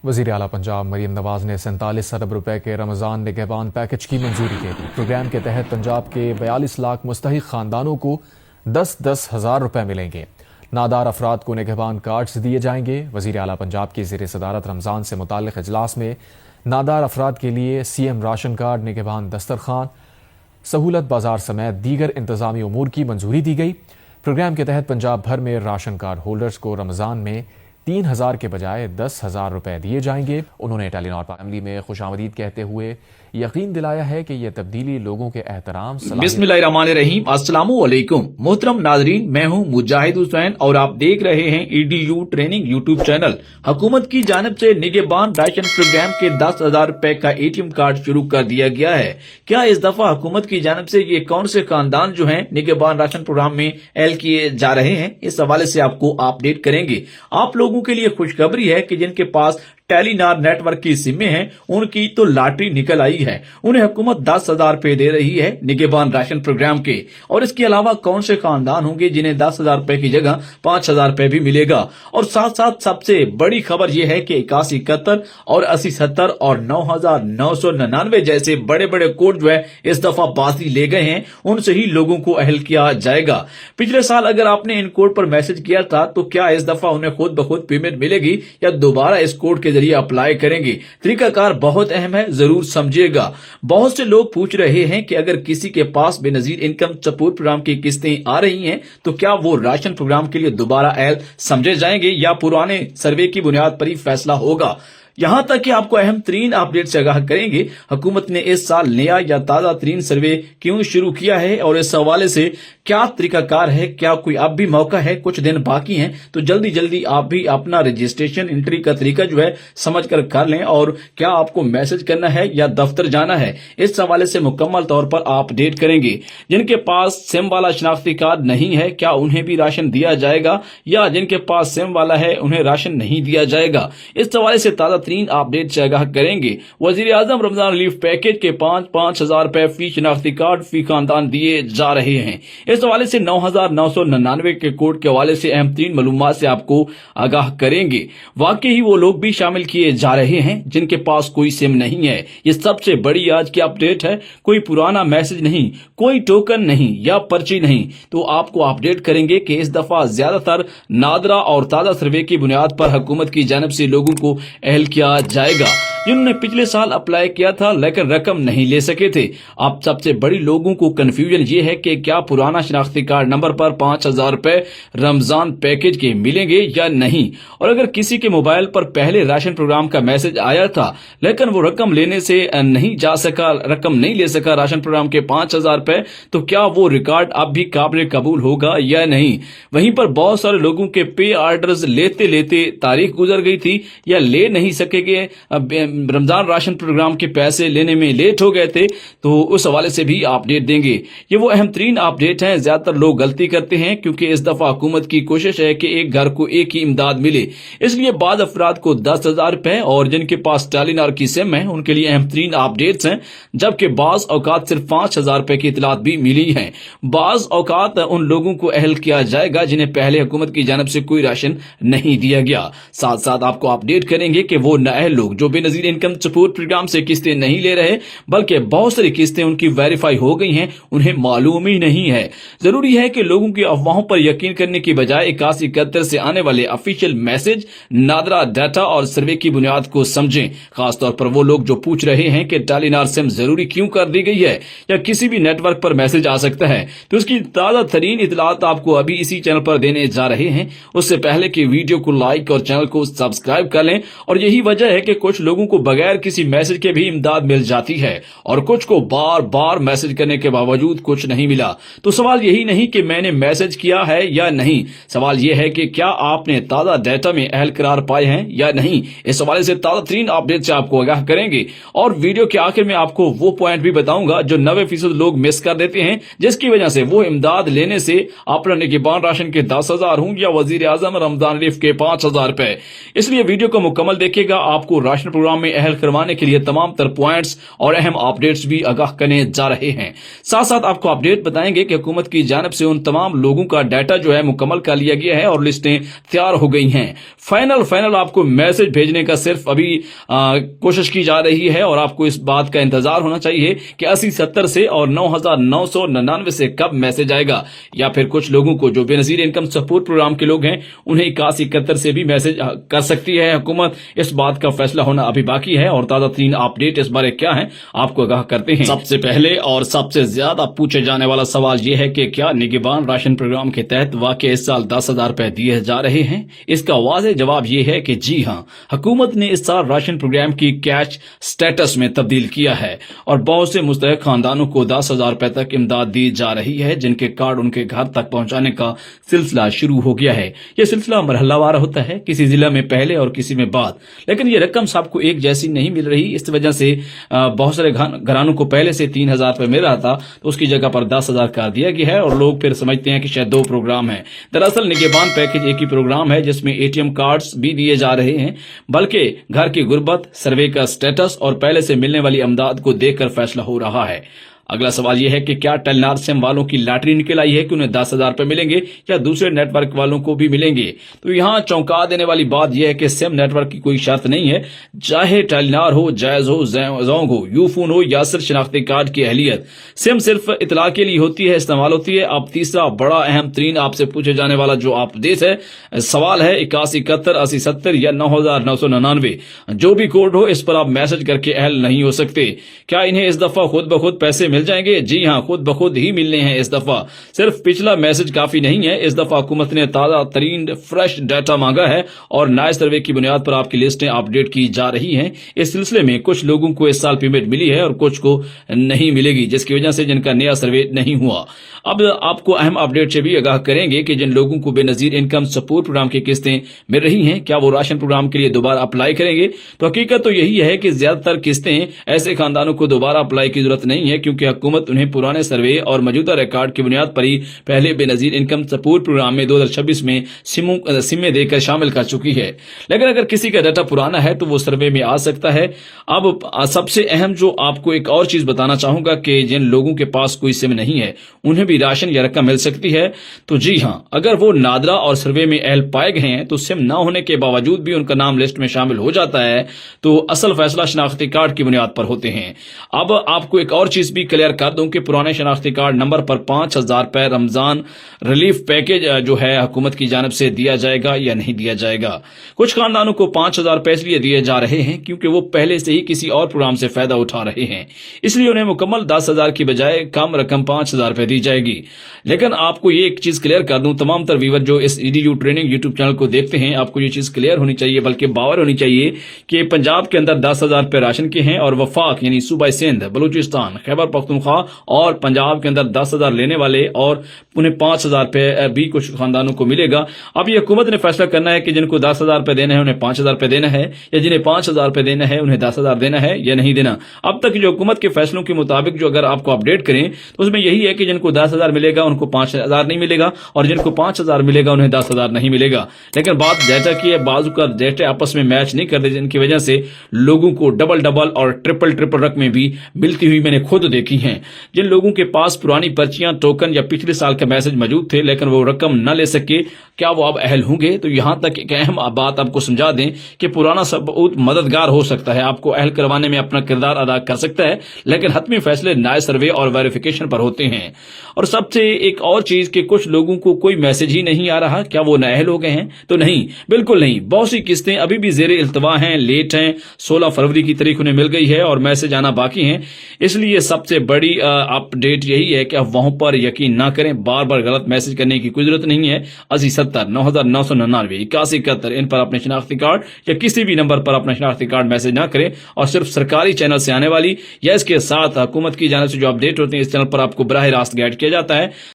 वज़ीर आला पंजाब मरीम नवाज ने 47 अरब रुपए के रमज़ान निगहबान पैकेज की मंजूरी दे दी। प्रोग्राम के तहत पंजाब के 42 लाख मुस्तहिक खानदानों को 10-10 हज़ार रुपए मिलेंगे। नादार अफराद को निगहबान कार्ड्स दिए जाएंगे। वज़ीर आला पंजाब की ज़ेर सदारत रमज़ान से मुताल्लिक़ इजलास में नादार अफराद के लिए CM राशन कार्ड, निगहबान दस्तरखान, सहूलत बाजार समेत दीगर इंतज़ामी उमूर की मंजूरी दी गई। प्रोग्राम के तहत पंजाब भर में राशन कार्ड होल्डर्स को रमज़ान में 3,000 के बजाय 10,000 रुपए दिए जाएंगे। उन्होंने टेलीनॉर फैमिली में खुशामदीद कहते हुए यकीन दिलाया है कि यह तब्दीली लोगों के एहतराम बिस्मिल्लाहिर्रहमानिर्रहीम। अस्सलामु अलैकुम मोहतरम नाजरीन, मैं हूं मुजाहिद हुसैन और आप देख रहे हैं EDU ट्रेनिंग यूट्यूब चैनल। हुकूमत की जानिब से निगहबान राशन प्रोग्राम के 10,000 रुपए का ATM कार्ड शुरू कर दिया गया है। क्या इस दफा हुकूमत की जानिब से ये कौन से खानदान जो हैं निगहबान राशन प्रोग्राम में ऐड किए जा रहे हैं, इस हवाले से आपको अपडेट करेंगे। आप लोगों के लिए खुशखबरी है कि जिनके पास टेलीनार नेटवर्क की सिमें हैं उनकी तो लॉटरी निकल आई है। उन्हें हुकूमत 10,000 रुपए दे रही है निगहबान राशन प्रोग्राम के। और इसके अलावा कौन से खानदान होंगे जिन्हें 10,000 रुपए की जगह 5,000 रुपए भी मिलेगा। और साथ साथ सबसे बड़ी खबर यह है कि 8171 और 8070 और 9,999 जैसे बड़े बड़े कोड जो है इस दफा बाजी ले गए हैं, उनसे ही लोगों को अहल किया जाएगा। पिछले साल अगर आपने इन कोड पर मैसेज किया था तो क्या इस दफा उन्हें खुद ब खुद पेमेंट मिलेगी या दोबारा इस कोड के अप्लाई करेंगे? तरीकाकार बहुत अहम है, जरूर समझिएगा। बहुत से लोग पूछ रहे हैं कि अगर किसी के पास बेनजीर इनकम सपोर्ट प्रोग्राम की किस्तें आ रही हैं तो क्या वो राशन प्रोग्राम के लिए दोबारा अहल समझे जाएंगे या पुराने सर्वे की बुनियाद पर ही फैसला होगा। यहां तक कि आपको अहम तरीन अपडेट से आगाह करेंगे हुकूमत ने इस साल नया या ताजा तरीन सर्वे क्यों शुरू किया है और इस हवाले से क्या तरीकाकार है, क्या कोई अब भी मौका है, कुछ दिन बाकी हैं तो जल्दी जल्दी आप भी अपना रजिस्ट्रेशन एंट्री का तरीका जो है समझ कर लें। और क्या आपको मैसेज करना है या दफ्तर जाना है, इस हवाले से मुकम्मल तौर पर अपडेट करेंगे। जिनके पास सिम वाला शनाख्ती कार्ड नहीं है क्या उन्हें भी राशन दिया जाएगा या जिनके पास सिम वाला है उन्हें राशन नहीं दिया जाएगा, इस हवाले से ताजा तरीन अपडेट से आगाह करेंगे। वजीर आजम रमजान रिलीफ पैकेज के 5-5 हजार रुपए फी शनाख्ती कार्ड फी खानदान दिए जा रहे हैं। इस हवाले से 9,999 के कोड के हवाले से अहम तीन मालूमात से आपको आगाह करेंगे। वाकई ही वो लोग भी शामिल किए जा रहे हैं जिनके पास कोई सिम नहीं है। ये सबसे बड़ी आज की अपडेट है। कोई पुराना मैसेज नहीं, कोई टोकन नहीं या पर्ची नहीं, तो आपको अपडेट करेंगे कि इस दफा ज्यादातर नादरा और ताजा सर्वे की बुनियाद पर हुकूमत की जानिब से लोगों को अहल किया जाएगा जिन्होंने पिछले साल अप्लाई किया था लेकिन रकम नहीं ले सके थे। अब सबसे बड़ी लोगों को कंफ्यूजन ये है कि क्या पुराना शनाख्ती कार्ड नंबर पर 5,000 रुपए रमजान पैकेज के मिलेंगे या नहीं। और अगर किसी के मोबाइल पर पहले राशन प्रोग्राम का मैसेज आया था लेकिन वो रकम लेने से नहीं जा सका, रकम नहीं ले सका राशन प्रोग्राम के 5,000 रुपए, तो क्या वो रिकॉर्ड अब भी काबिल कबूल होगा या नहीं। वहीं पर बहुत सारे लोगों के पे ऑर्डर्स लेते लेते तारीख गुजर गई थी या ले नहीं सकेंगे, रमजान राशन प्रोग्राम के पैसे लेने में लेट हो गए थे, तो उस हवाले से भी अपडेट देंगे। ये वो अहम तरीन अपडेट है। ज्यादातर लोग गलती करते हैं क्योंकि इस दफा हुकूमत की कोशिश है कि एक घर को एक ही इमदाद मिले, इसलिए बाद अफराद को 10,000 रुपए और जिनके पास टेलीनार की सिम है उनके लिए अहम तरीन अपडेट्स हैं, जबकि बाज औकात सिर्फ 5,000 रुपए की इतलात भी मिली है। बाज औकात उन लोगों को अहल किया जाएगा जिन्हें पहले हुकूमत की जानब से कोई राशन नहीं दिया गया। साथ साथ आपको अपडेट करेंगे कि वो नाअहल लोग जो बेनजीर इनकम सपोर्ट प्रोग्राम से किस्तें नहीं ले रहे बल्कि बहुत सारी किस्तें उनकी वेरीफाई हो गई हैं, उन्हें मालूम ही नहीं है। जरूरी है कि लोगों की अफवाहों पर यकीन करने की बजाय 8171 से आने वाले ऑफिशियल मैसेज, नादरा डाटा और सर्वे की बुनियाद को समझें। खासतौर पर वो लोग जो पूछ रहे हैं कि टेलीनार सिम जरूरी क्यों कर दी गई है या किसी भी नेटवर्क पर मैसेज आ सकता है, तो उसकी ताजा तरीन इतलात आपको अभी इसी चैनल पर देने जा रहे हैं। उससे पहले कि वीडियो को लाइक और चैनल को सब्सक्राइब कर लें। और यही वजह है कि कुछ लोगों को बगैर किसी मैसेज के भी इमदाद मिल जाती है और कुछ को बार बार मैसेज करने के बावजूद कुछ नहीं मिला। तो सवाल यही नहीं कि मैंने मैसेज किया है या नहीं, सवाल यह है कि क्या आपने ताजा डाटा में अहल करार पाए हैं या नहीं। इस हवाले से ताजा तरीन अपडेट से आपको आगाह करेंगे और वीडियो के आखिर में आपको वो पॉइंट भी बताऊंगा जो 90% लोग मिस कर देते हैं, जिसकी वजह से वो इमदाद लेने से अपना निगहबान राशन के 10,000 हों या वजीर आजम रमजान रिलीफ के 5,000 रुपए। इसलिए वीडियो को मुकम्मल देखिएगा। आपको राशन प्रोग्राम प्रोग्राम में अहल करवाने के लिए तमाम तर पॉइंट्स और अहम अपडेट्स भी आगाह करने जा रहे हैं। साथ साथ आपको अपडेट बताएंगे कि हुकूमत की जानिब से उन तमाम लोगों का डाटा जो है मुकम्मल कर लिया गया है और लिस्टें तैयार हो गई हैं। फाइनल आपको मैसेज भेजने का सिर्फ अभी कोशिश की जा रही है और आपको इस बात का इंतजार होना चाहिए कि 80-70 से और 9,999 से कब मैसेज आएगा, या फिर कुछ लोगों को जो बेनजीर इनकम सपोर्ट प्रोग्राम के लोग हैं उन्हें 81-71 से भी मैसेज कर सकती है हुकूमत। इस बात का फैसला होना अभी बाकी है और ताजा तरीन अपडेट इस बारे क्या है आपको आगाह करते हैं। सबसे पहले और सबसे ज्यादा पूछे जाने वाला सवाल यह है कि क्या निगहबान राशन प्रोग्राम के तहत वाकई इस साल 10,000 रुपए दिए जा रहे हैं? इसका वाज़ेह जवाब यह है कि जी हां, हुकूमत ने इस साल राशन प्रोग्राम की कैश स्टेटस में तब्दील किया है और बहुत से मुस्तहिक खानदानों को 10,000 रुपए तक इमदाद दी जा रही है, जिनके कार्ड उनके घर तक पहुंचाने का सिलसिला शुरू हो गया है। यह सिलसिला मरहलावार होता है, किसी जिला में पहले और किसी में बाद, लेकिन ये रकम सबको एक जैसी नहीं मिल रही। इस वजह से बहुत सारे घरानों को पहले से 3,000 रुपए मिल रहा था तो उसकी जगह पर 10,000 कर दिया गया है और लोग फिर समझते हैं कि शायद 2 प्रोग्राम है। दरअसल निगहबान पैकेज एक ही प्रोग्राम है जिसमें ATM कार्ड्स भी दिए जा रहे हैं, बल्कि घर की गुर्बत, सर्वे का स्टेटस और पहले से मिलने वाली अमदाद को देखकर फैसला हो रहा है। अगला सवाल यह है कि क्या टेलीनार सिम वालों की लॉटरी निकल आई है कि उन्हें 10,000 रुपए मिलेंगे या दूसरे नेटवर्क वालों को भी मिलेंगे? तो यहाँ चौंका देने वाली बात यह है कि सिम नेटवर्क की कोई शर्त नहीं है, चाहे टेलीनार हो, जायज हो, जोंग हो, यूफोन हो या सिर्फ शनाख्ती कार्ड की अहलियत। सिम सिर्फ इतला के लिए होती है, इस्तेमाल होती है। अब तीसरा बड़ा अहम तरीन आपसे पूछे जाने वाला जो अपडेट है, सवाल है 8171 8070 या 9,999 जो भी कोड हो, इस पर आप मैसेज करके अहल नहीं हो सकते। क्या इन्हें इस दफा खुद ब खुद पैसे मिल जाएंगे? जी हां, खुद ब खुद ही मिलने हैं। इस दफा सिर्फ पिछला मैसेज काफी नहीं है, इस दफा हुकूमत ने ताजा तरीन फ्रेश डाटा मांगा है और नए सर्वे की बुनियाद पर आपकी लिस्टें अपडेट की जा रही हैं। इस सिलसिले में कुछ लोगों को इस साल पेमेंट मिली है और कुछ को नहीं मिलेगी, जिसकी वजह से जिनका नया सर्वे नहीं हुआ। अब आपको अहम अपडेट से भी आगाह करेंगे कि जिन लोगों को बेनजीर इनकम सपोर्ट प्रोग्राम की किस्तें मिल रही हैं, क्या वो राशन प्रोग्राम के लिए दोबारा अप्लाई करेंगे? तो हकीकत तो यही है कि ज्यादातर किस्तें ऐसे खानदानों को दोबारा अप्लाई की जरूरत नहीं है, क्योंकि हुकूमत उन्हें पुराने सर्वे और मौजूदा रिकॉर्ड की बुनियाद पर ही पहले बेनजीर इनकम सपोर्ट प्रोग्राम में 2026 में सिमें देकर शामिल कर चुकी है। लेकिन अगर किसी का डाटा पुराना है तो वो सर्वे में आ सकता है। अब सबसे अहम जो आपको एक और चीज बताना चाहूंगा कि जिन लोगों के पास कोई सिम नहीं है उन्हें भी राशन या रकम मिल सकती है। तो जी हां, अगर वो नादरा और सर्वे में अहल पाए गए हैं तो सिम न होने के बावजूद भी उनका नाम लिस्ट में शामिल हो जाता है, तो असल फैसला शनाख्ती कार्ड की बुनियाद पर होते हैं। अब आपको एक और चीज भी क्लियर कर दूं कि पुराने शनाख्ती कार्ड नंबर पर 5,000 रुपए रमजान रिलीफ पैकेज जो है हुकूमत की जानिब से दिया जाएगा या नहीं दिया जाएगा। कुछ खानदानों को 5,000 रुपए इसलिए दिए जा रहे हैं क्योंकि वो पहले से ही किसी और प्रोग्राम से फायदा उठा रहे हैं, इसलिए उन्हें मुकम्मल 10,000 की बजाय कम रकम 5,000 रुपए दी जाएगी। लेकिन आपको ये एक चीज क्लियर कर दूं, तमाम तर व्यूअर जो इस EDU ट्रेनिंग यूट्यूब चैनल को देखते हैं, आपको ये चीज क्लियर होनी चाहिए, बल्कि बावर होनी चाहिए कि पंजाब के अंदर 10,000 रुपए राशन के हैं और वफाक यानी सूबा सिंध, बलूचिस्तान, खैबर पख्तूनख्वा और पंजाब के अंदर 10,000 लेने वाले और उन्हें 5,000 रुपए भी कुछ खानदानों को मिलेगा। अब ये हुकूमत ने फैसला करना है कि जिनको 10,000 रुपए देना है उन्हें 5,000 रुपए देना है, या जिन्हें 5,000 रुपए देना है उन्हें 10,000 देना है या नहीं देना। अब तक जो हुकूमत के फैसलों के मुताबिक जो अगर आपको अपडेट करें तो उसमें यही है कि जिनको 10,000 मिलेगा उनको 5,000 नहीं मिलेगा और जिनको 5,000 मिलेगा उन्हें 10,000 नहीं मिलेगा। लेकिन बात डाटा की है, बाजू का डाटा आपस में मैच नहीं करते, जिनकी वजह से लोगों को डबल और ट्रिपल रकमें भी मिलती हुई मैंने खुद देखी हैं। जिन लोगों के पास पुरानी पर्चियां, टोकन या पिछले साल के मैसेज मौजूद थे लेकिन वो रकम न ले सके, क्या वो अब अहल होंगे? तो यहां तक एक अहम बात आपको समझा दें कि पुराना सबूत मददगार हो सकता है, आपको अहल करवाने में अपना किरदार अदा कर सकता है, लेकिन हतमी फैसले नए सर्वे और वेरिफिकेशन पर होते हैं। और सबसे एक और चीज कि कुछ लोगों को कोई मैसेज ही नहीं आ रहा, क्या वो नाअहल हो गए हैं? तो नहीं, बिल्कुल नहीं। बहुत सी किस्तें अभी भी जेर इल्तवा हैं, लेट हैं, 16 फरवरी की तारीख उन्हें मिल गई है और मैसेज आना बाकी हैं। इसलिए सबसे बड़ी अपडेट यही है कि अफवाहों पर यकीन ना करें, बार बार गलत मैसेज करने की कोई जरूरत नहीं है। 8070 9,999 8171 इन पर अपने शनाख्ती कार्ड या किसी भी नंबर पर अपना शनाख्ती कार्ड मैसेज ना करें और सिर्फ सरकारी चैनल से आने वाली या इसके साथ हुकूमत की जानिब से जो अपडेट होते हैं इस चैनल पर आपको बराह रास्त गाइड किया जाता है।